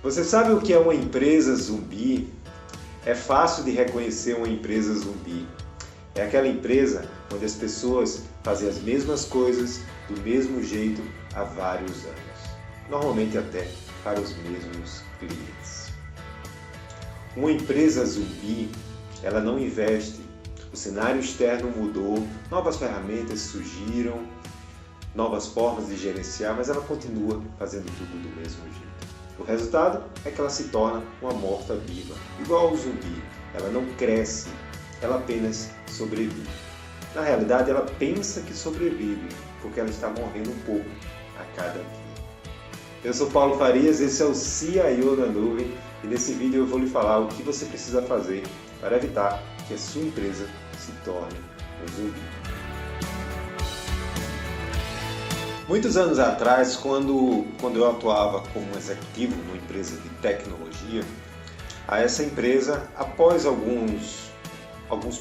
Você sabe o que é uma empresa zumbi? É fácil de reconhecer uma empresa zumbi. É aquela empresa onde as pessoas fazem as mesmas coisas do mesmo jeito há vários anos. Normalmente até para os mesmos clientes. Uma empresa zumbi, ela não investe. O cenário externo mudou, novas ferramentas surgiram, novas formas de gerenciar, mas ela continua fazendo tudo do mesmo jeito. O resultado é que ela se torna uma morta-viva, igual ao zumbi. Ela não cresce, ela apenas sobrevive. Na realidade, ela pensa que sobrevive, porque ela está morrendo um pouco a cada dia. Eu sou Paulo Farias, esse é o CIO da Nuvem, e nesse vídeo eu vou lhe falar o que você precisa fazer para evitar que a sua empresa se torne um zumbi. Muitos anos atrás, quando eu atuava como executivo numa empresa de tecnologia, essa empresa, após alguns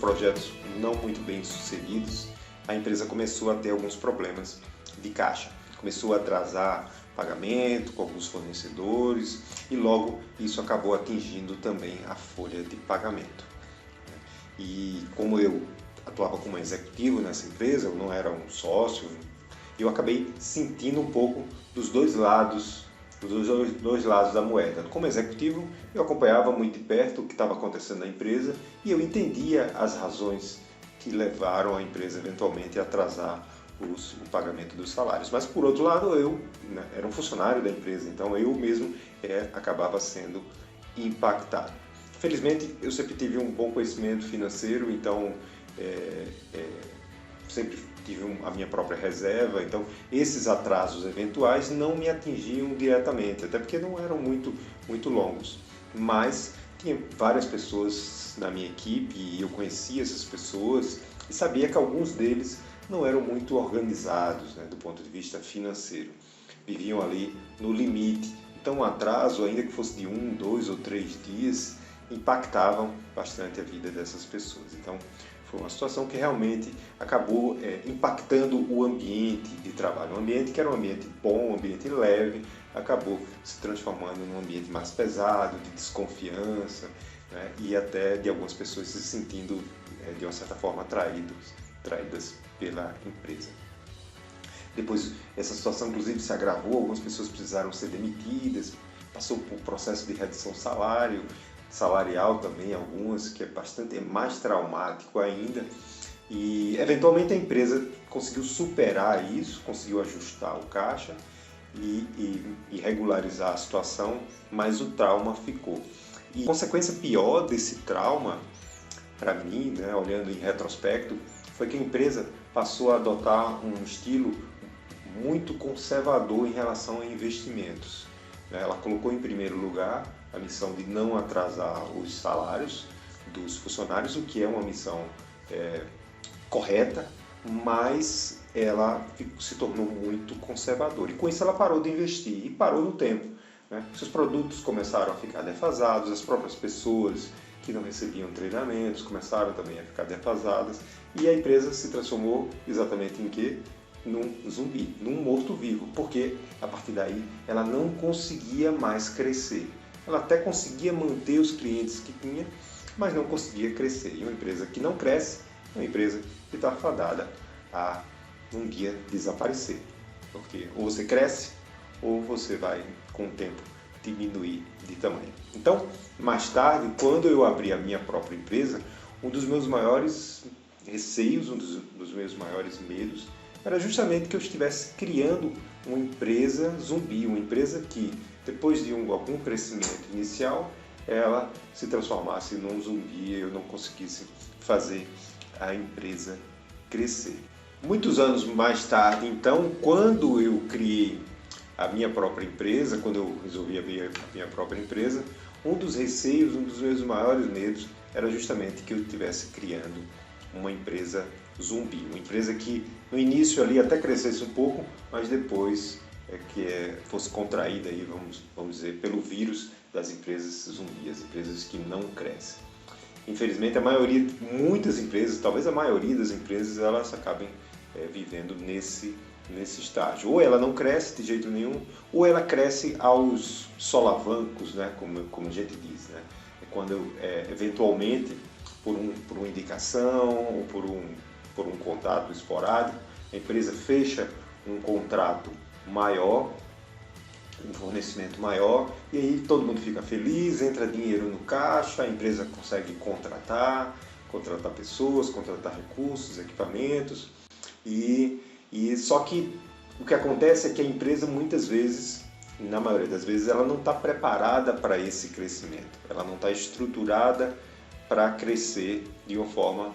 projetos não muito bem sucedidos, a empresa começou a ter alguns problemas de caixa. Começou a atrasar pagamento com alguns fornecedores e logo isso acabou atingindo também a folha de pagamento. E como eu atuava como executivo nessa empresa, eu não era um sócio, eu acabei sentindo um pouco dos dois lados da moeda. Como executivo, eu acompanhava muito de perto o que estava acontecendo na empresa e eu entendia as razões que levaram a empresa eventualmente a atrasar o pagamento dos salários. Mas por outro lado, eu era um funcionário da empresa, então eu mesmo acabava sendo impactado. Felizmente, eu sempre tive um bom conhecimento financeiro, então sempre tive a minha própria reserva, então esses atrasos eventuais não me atingiam diretamente, até porque não eram muito longos, mas tinha várias pessoas na minha equipe e eu conhecia essas pessoas e sabia que alguns deles não eram muito organizados, do ponto de vista financeiro, viviam ali no limite, então um atraso, ainda que fosse de 1, 2 ou 3 dias, impactavam bastante a vida dessas pessoas. Então foi uma situação que realmente acabou impactando o ambiente de trabalho. Um ambiente que era um ambiente bom, um ambiente leve, acabou se transformando num ambiente mais pesado, de desconfiança, e até de algumas pessoas se sentindo, de uma certa forma, traídas pela empresa. Depois, essa situação inclusive se agravou, algumas pessoas precisaram ser demitidas, passou por um processo de redução salarial também, algumas, que é mais traumático ainda, e eventualmente a empresa conseguiu superar isso, conseguiu ajustar o caixa e regularizar a situação, mas o trauma ficou. E a consequência pior desse trauma, para mim, olhando em retrospecto, foi que a empresa passou a adotar um estilo muito conservador em relação a investimentos. Ela colocou em primeiro lugar a missão de não atrasar os salários dos funcionários, o que é uma missão correta, mas ela se tornou muito conservadora. E com isso ela parou de investir e parou no tempo. Seus produtos começaram a ficar defasados, as próprias pessoas que não recebiam treinamentos começaram também a ficar defasadas e a empresa se transformou exatamente em quê? Num zumbi, num morto-vivo, porque a partir daí ela não conseguia mais crescer. Ela até conseguia manter os clientes que tinha, mas não conseguia crescer. E uma empresa que não cresce é uma empresa que está fadada a um dia desaparecer. Porque ou você cresce ou você vai, com o tempo, diminuir de tamanho. Então, mais tarde, quando eu abri a minha própria empresa, um dos meus maiores receios, um dos meus maiores medos, era justamente que eu estivesse criando uma empresa zumbi, uma empresa que, depois de algum crescimento inicial, ela se transformasse num zumbi e eu não conseguisse fazer a empresa crescer. Muitos anos mais tarde, então, quando eu criei a minha própria empresa, quando eu resolvi abrir a minha própria empresa, um dos receios, um dos meus maiores medos era justamente que eu estivesse criando uma empresa zumbi, uma empresa que no início ali até crescesse um pouco, mas depois fosse contraída aí, vamos dizer, pelo vírus das empresas zumbi, as empresas que não crescem. Infelizmente muitas empresas, talvez a maioria das empresas, elas acabem vivendo nesse nesse estágio. Ou ela não cresce de jeito nenhum, ou ela cresce aos solavancos, né? Como a gente diz, né? É quando, eventualmente, por uma indicação ou por um contato esporádico, a empresa fecha um contrato maior, um fornecimento maior, e aí todo mundo fica feliz, entra dinheiro no caixa, a empresa consegue contratar pessoas, contratar recursos, equipamentos, e só que o que acontece é que a empresa muitas vezes, na maioria das vezes, ela não está preparada para esse crescimento, ela não está estruturada para crescer de uma forma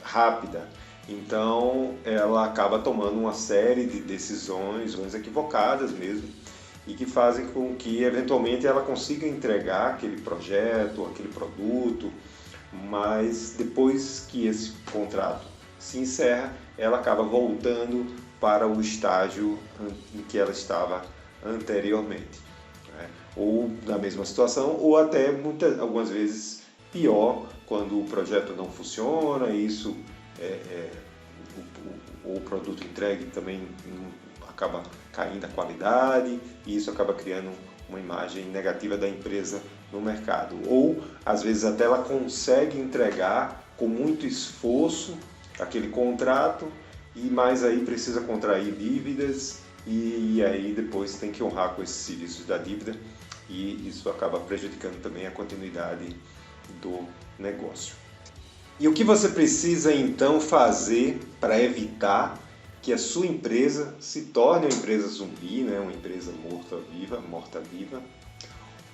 rápida. Então ela acaba tomando uma série de decisões equivocadas mesmo, e que fazem com que eventualmente ela consiga entregar aquele projeto, aquele produto, mas depois que esse contrato se encerra, ela acaba voltando para o estágio em que ela estava anteriormente, né? Ou na mesma situação, ou até algumas vezes pior, quando o projeto não funciona, isso o produto entregue também acaba caindo a qualidade, e isso acaba criando uma imagem negativa da empresa no mercado. Ou, às vezes, até ela consegue entregar com muito esforço aquele contrato, mas aí precisa contrair dívidas, e aí depois tem que honrar com esses serviços da dívida, e isso acaba prejudicando também a continuidade do negócio. E o que você precisa então fazer para evitar que a sua empresa se torne uma empresa zumbi, né? Uma empresa morta-viva,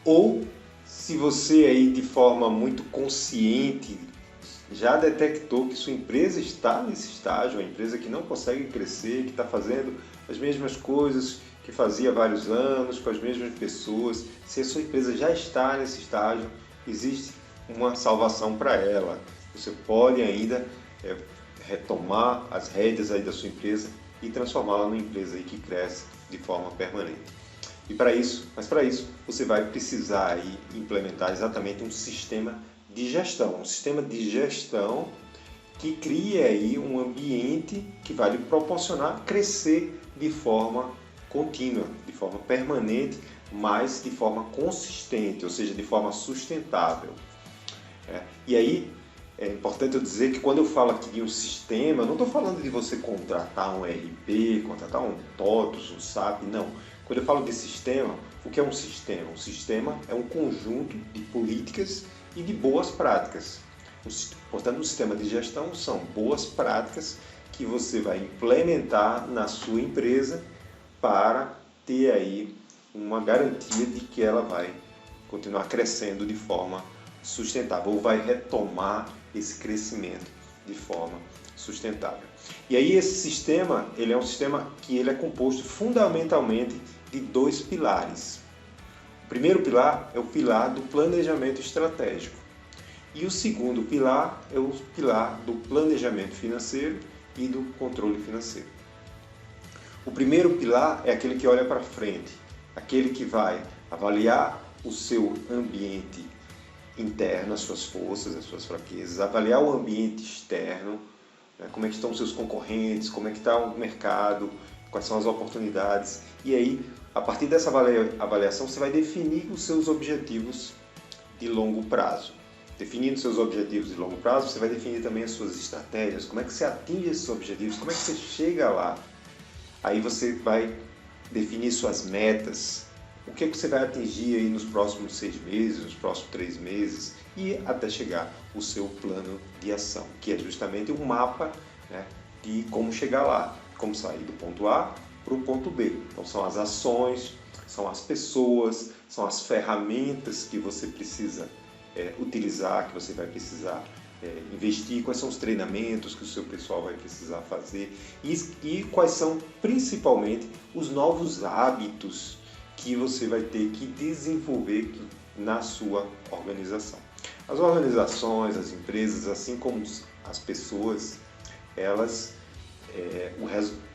ou se você aí de forma muito consciente já detectou que sua empresa está nesse estágio, uma empresa que não consegue crescer, que está fazendo as mesmas coisas que fazia há vários anos, com as mesmas pessoas, se a sua empresa já está nesse estágio, existe uma salvação para ela. Você pode ainda retomar as rédeas aí da sua empresa e transformá-la numa empresa aí que cresce de forma permanente. Para isso, você vai precisar aí implementar exatamente um sistema de gestão que crie aí um ambiente que vai lhe proporcionar crescer de forma contínua, de forma permanente, mas de forma consistente, ou seja, de forma sustentável. E aí, é importante eu dizer que quando eu falo aqui de um sistema, eu não estou falando de você contratar um ERP, contratar um TOTOS, um SAP, não. Quando eu falo de sistema, o que é um sistema? Um sistema é um conjunto de políticas e de boas práticas. Portanto, um sistema de gestão são boas práticas que você vai implementar na sua empresa para ter aí uma garantia de que ela vai continuar crescendo de forma sustentável, ou vai retomar esse crescimento de forma sustentável. E aí esse sistema, ele é um sistema que ele é composto fundamentalmente de dois pilares. O primeiro pilar é o pilar do planejamento estratégico. E o segundo pilar é o pilar do planejamento financeiro e do controle financeiro. O primeiro pilar é aquele que olha para frente, aquele que vai avaliar o seu ambiente interno, as suas forças, as suas fraquezas, avaliar o ambiente externo, né, como é que estão os seus concorrentes, como é que está o mercado, quais são as oportunidades. E aí, a partir dessa avaliação, você vai definir os seus objetivos de longo prazo. Definindo seus objetivos de longo prazo, você vai definir também as suas estratégias, como é que você atinge esses objetivos, como é que você chega lá. Aí você vai definir suas metas, o que você vai atingir aí nos próximos 6 meses, nos próximos 3 meses, e até chegar o seu plano de ação, que é justamente um mapa, né, de como chegar lá, como sair do ponto A para o ponto B. Então são as ações, são as pessoas, são as ferramentas que você precisa utilizar, que você vai precisar investir, quais são os treinamentos que o seu pessoal vai precisar fazer e quais são principalmente os novos hábitos que você vai ter que desenvolver na sua organização. As organizações, as empresas, assim como as pessoas, elas,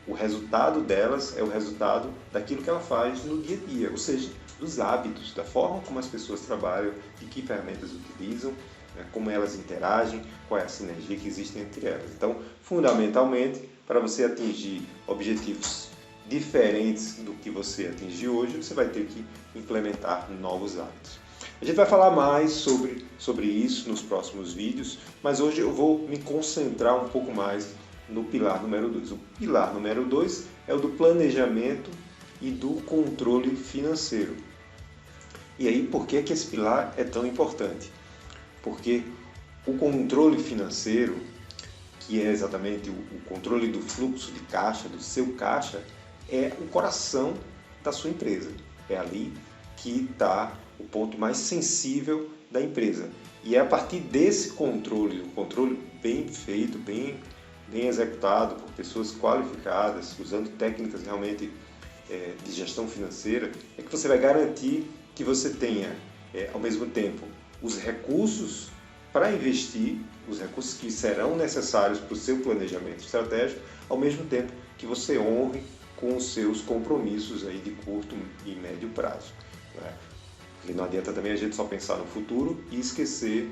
o resultado delas é o resultado daquilo que ela faz no dia a dia, ou seja, dos hábitos, da forma como as pessoas trabalham, de que ferramentas utilizam, né, como elas interagem, qual é a sinergia que existe entre elas. Então, fundamentalmente, para você atingir objetivos diferentes do que você atinge hoje, você vai ter que implementar novos hábitos. A gente vai falar mais sobre isso nos próximos vídeos, mas hoje eu vou me concentrar um pouco mais no pilar número 2. O pilar número 2 é o do planejamento e do controle financeiro. E aí, por que esse pilar é tão importante? Porque o controle financeiro, que é exatamente o controle do fluxo de caixa, do seu caixa, é o coração da sua empresa. É ali que está o ponto mais sensível da empresa. E é a partir desse controle, um controle bem feito, bem executado por pessoas qualificadas, usando técnicas realmente de gestão financeira, é que você vai garantir que você tenha, ao mesmo tempo, os recursos para investir, os recursos que serão necessários para o seu planejamento estratégico, ao mesmo tempo que você honre com os seus compromissos aí de curto e médio prazo, né? Porque não adianta também a gente só pensar no futuro e esquecer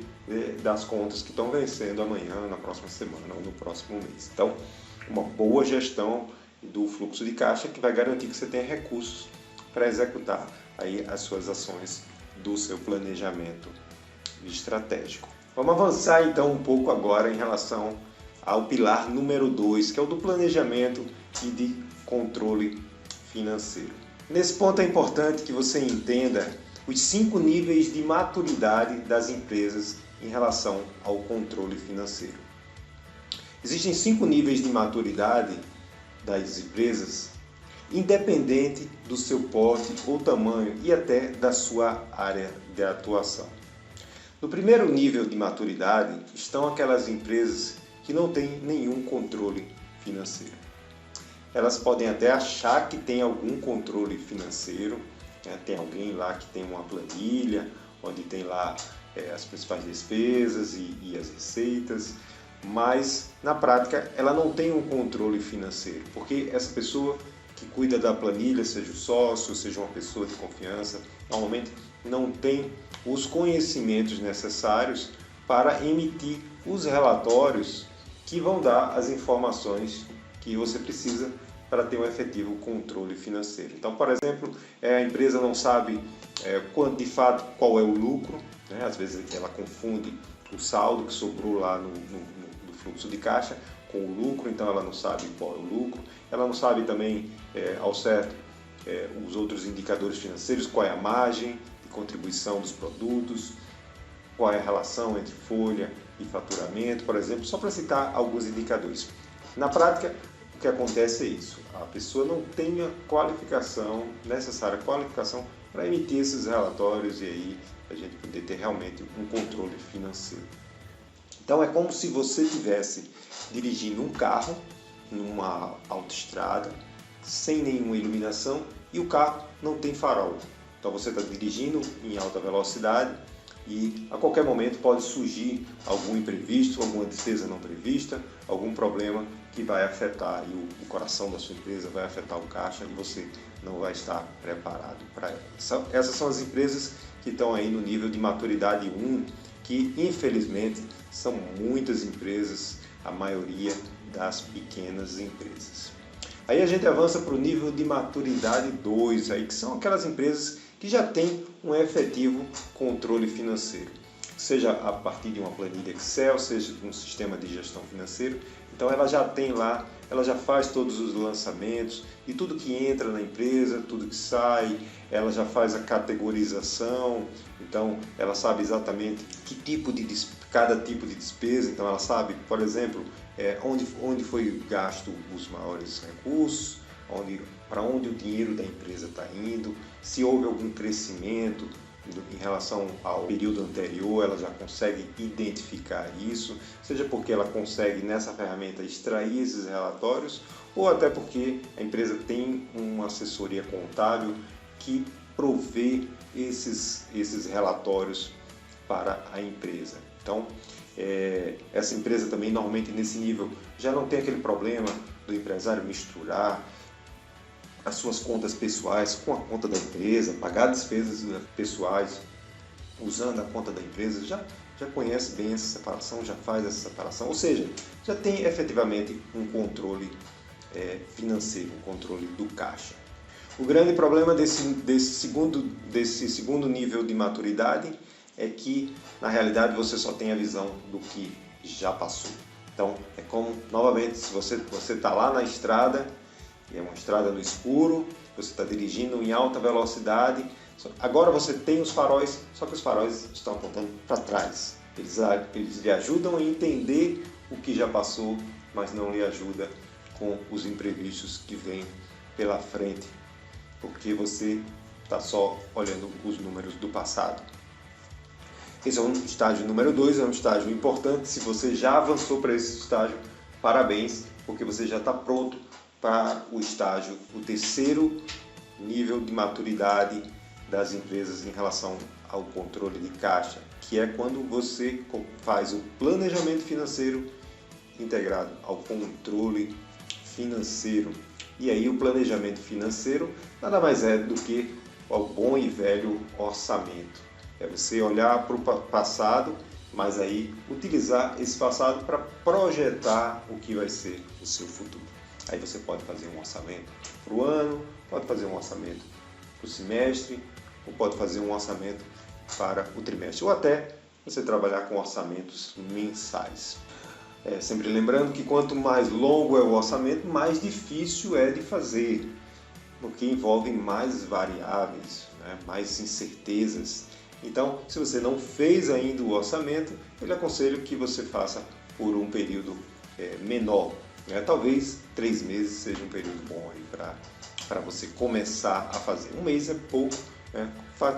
das contas que estão vencendo amanhã, na próxima semana ou no próximo mês. Então, uma boa gestão do fluxo de caixa que vai garantir que você tenha recursos para executar aí as suas ações do seu planejamento estratégico. Vamos avançar então um pouco agora em relação ao pilar número 2, que é o do planejamento e de controle financeiro. Nesse ponto é importante que você entenda os 5 níveis de maturidade das empresas em relação ao controle financeiro. Existem 5 níveis de maturidade das empresas, independente do seu porte ou tamanho e até da sua área de atuação. No primeiro nível de maturidade estão aquelas empresas que não têm nenhum controle financeiro. Elas podem até achar que tem algum controle financeiro, né? Tem alguém lá que tem uma planilha, onde tem lá as principais despesas e as receitas, mas na prática ela não tem um controle financeiro, porque essa pessoa que cuida da planilha, seja o sócio, seja uma pessoa de confiança, normalmente não tem os conhecimentos necessários para emitir os relatórios que vão dar as informações que você precisa para ter um efetivo controle financeiro. Então, por exemplo, a empresa não sabe de fato qual é o lucro, né? Às vezes ela confunde o saldo que sobrou lá no fluxo de caixa com o lucro, então ela não sabe qual é o lucro, ela não sabe também ao certo os outros indicadores financeiros, qual é a margem de contribuição dos produtos, qual é a relação entre folha e faturamento, por exemplo, só para citar alguns indicadores. Na prática, o que acontece é isso, a pessoa não tem a necessária qualificação para emitir esses relatórios e aí a gente poder ter realmente um controle financeiro. Então é como se você estivesse dirigindo um carro numa autoestrada sem nenhuma iluminação e o carro não tem farol. Então você está dirigindo em alta velocidade e a qualquer momento pode surgir algum imprevisto, alguma despesa não prevista, algum problema que vai afetar o coração da sua empresa, vai afetar o caixa e você não vai estar preparado para ela. Essas são as empresas que estão aí no nível de maturidade 1, que infelizmente são muitas empresas, a maioria das pequenas empresas. Aí a gente avança para o nível de maturidade 2, aí, que são aquelas empresas que já têm um efetivo controle financeiro, seja a partir de uma planilha Excel, seja de um sistema de gestão financeira. Então ela já tem lá, ela já faz todos os lançamentos e tudo que entra na empresa, tudo que sai, ela já faz a categorização, então ela sabe exatamente cada tipo de despesa, então ela sabe, por exemplo, onde foi gasto os maiores recursos, para onde o dinheiro da empresa está indo, se houve algum crescimento em relação ao período anterior, ela já consegue identificar isso, seja porque ela consegue nessa ferramenta extrair esses relatórios, ou até porque a empresa tem uma assessoria contábil que provê esses relatórios para a empresa. Então, essa empresa também, normalmente nesse nível, já não tem aquele problema do empresário misturar as suas contas pessoais com a conta da empresa, pagar despesas pessoais usando a conta da empresa, já conhece bem essa separação, já faz essa separação, ou seja, já tem efetivamente um controle financeiro, um controle do caixa. O grande problema desse segundo nível de maturidade é que, na realidade, você só tem a visão do que já passou. Então, é como, novamente, se você está lá na estrada, é uma estrada no escuro, você está dirigindo em alta velocidade, agora você tem os faróis, só que os faróis estão apontando para trás. Eles lhe ajudam a entender o que já passou, mas não lhe ajudam com os imprevistos que vêm pela frente, porque você está só olhando os números do passado. Esse é um estágio número 2, é um estágio importante. Se você já avançou para esse estágio, parabéns, porque você já está pronto para o estágio, o terceiro nível de maturidade das empresas em relação ao controle de caixa, que é quando você faz o planejamento financeiro integrado ao controle financeiro. E aí o planejamento financeiro nada mais é do que o bom e velho orçamento. É você olhar para o passado, mas aí utilizar esse passado para projetar o que vai ser o seu futuro. Aí você pode fazer um orçamento para o ano, pode fazer um orçamento para o semestre, ou pode fazer um orçamento para o trimestre, ou até você trabalhar com orçamentos mensais. Sempre lembrando que quanto mais longo é o orçamento, mais difícil é de fazer, porque envolve mais variáveis, né? Mais incertezas. Então, se você não fez ainda o orçamento, eu lhe aconselho que você faça por um período menor. Talvez 3 meses seja um período bom para você começar a fazer. Um mês é pouco, né?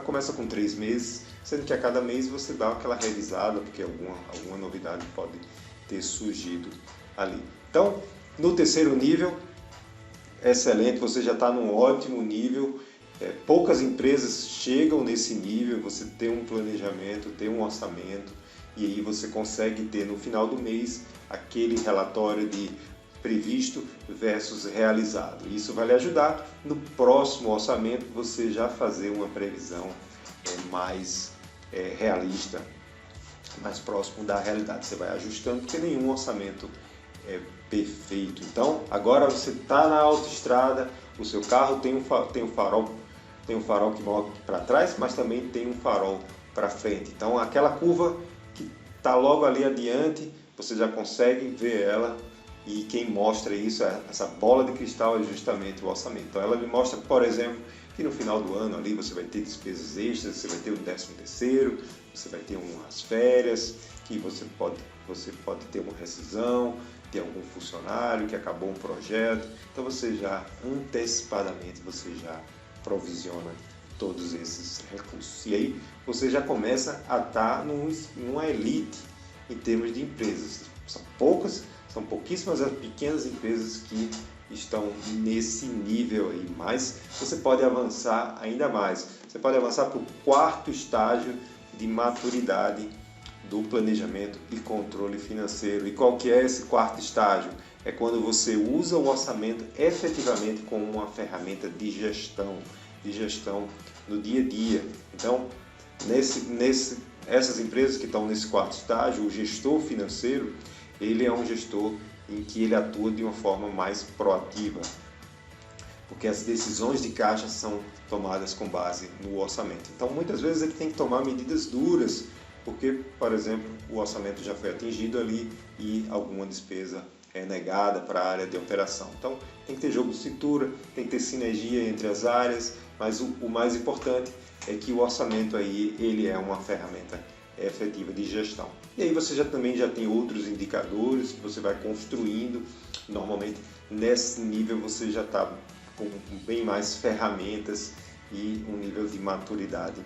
Começa com 3 meses, sendo que a cada mês você dá aquela revisada, porque alguma novidade pode ter surgido ali. Então, no terceiro nível, excelente, você já está num ótimo nível. Poucas empresas chegam nesse nível, você tem um planejamento, tem um orçamento, e aí você consegue ter no final do mês aquele relatório de previsto versus realizado. Isso vai lhe ajudar no próximo orçamento você já fazer uma previsão mais realista, mais próximo da realidade. Você vai ajustando, porque nenhum orçamento é perfeito. Então, agora você está na autoestrada, o seu carro tem um farol que mostra para trás, mas também tem um farol para frente. Então, aquela curva que está logo ali adiante, você já consegue ver ela, e quem mostra isso, essa bola de cristal, é justamente o orçamento. Então, ela me mostra, por exemplo, que no final do ano ali você vai ter despesas extras, você vai ter o 13º, você vai ter umas férias, que você pode ter uma rescisão, ter algum funcionário que acabou um projeto. Então você já antecipadamente provisiona todos esses recursos. E aí você já começa a estar numa elite em termos de empresas. São pouquíssimas as pequenas empresas que estão nesse nível aí, mas você pode avançar ainda mais. Você pode avançar para o 4º estágio de maturidade do planejamento e controle financeiro. E qual que é esse 4º estágio? É quando você usa o orçamento efetivamente como uma ferramenta de gestão no dia a dia. Então, essas empresas que estão nesse 4º estágio, o gestor financeiro, ele é um gestor em que ele atua de uma forma mais proativa, porque as decisões de caixa são tomadas com base no orçamento. Então, muitas vezes ele tem que tomar medidas duras, porque, por exemplo, o orçamento já foi atingido ali e alguma despesa é negada para a área de operação. Então, tem que ter jogo de cintura, tem que ter sinergia entre as áreas, mas o mais importante é que o orçamento aí, ele é uma ferramenta efetiva de gestão. E aí você também já tem outros indicadores que você vai construindo. Normalmente, nesse nível, você já está com bem mais ferramentas e um nível de maturidade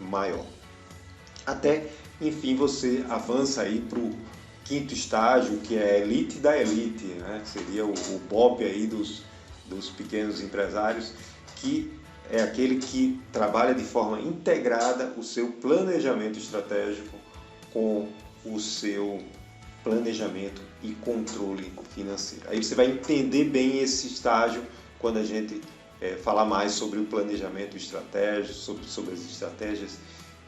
maior. Até, enfim, você avança aí para o 5º estágio, que é a elite da elite, né? Seria o BOP aí dos pequenos empresários, que é aquele que trabalha de forma integrada o seu planejamento estratégico com o seu planejamento e controle financeiro. Aí você vai entender bem esse estágio quando a gente falar mais sobre o planejamento estratégico, sobre as estratégias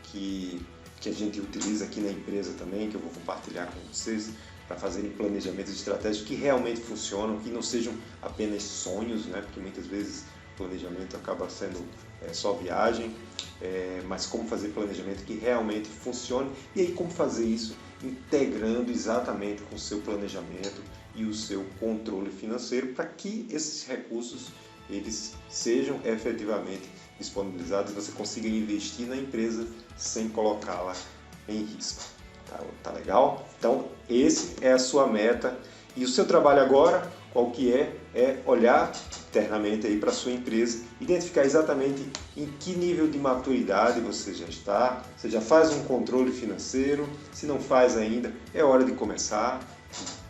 que que a gente utiliza aqui na empresa também, que eu vou compartilhar com vocês, para fazerem planejamentos estratégicos que realmente funcionam, que não sejam apenas sonhos, né? Porque muitas vezes o planejamento acaba sendo só viagem, mas como fazer planejamento que realmente funcione, e aí como fazer isso integrando exatamente com o seu planejamento e o seu controle financeiro, para que esses recursos eles sejam efetivamente disponibilizados e você consiga investir na empresa sem colocá-la em risco. Tá legal? Então, esse é a sua meta. E o seu trabalho agora, qual que é? É olhar internamente aí para a sua empresa, identificar exatamente em que nível de maturidade você já está, você já faz um controle financeiro, se não faz ainda, é hora de começar,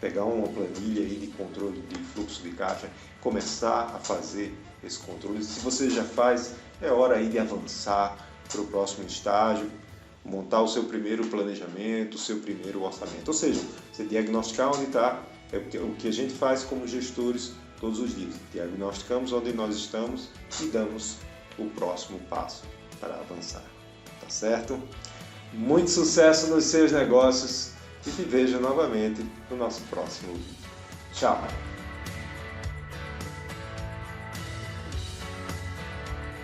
pegar uma planilha aí de controle de fluxo de caixa, começar a fazer esse controle. Se você já faz, é hora aí de avançar para o próximo estágio, montar o seu primeiro planejamento, o seu primeiro orçamento. Ou seja, você diagnosticar onde está, é o que a gente faz como gestores todos os dias. Diagnosticamos onde nós estamos e damos o próximo passo para avançar. Tá certo? Muito sucesso nos seus negócios e te vejo novamente no nosso próximo vídeo. Tchau!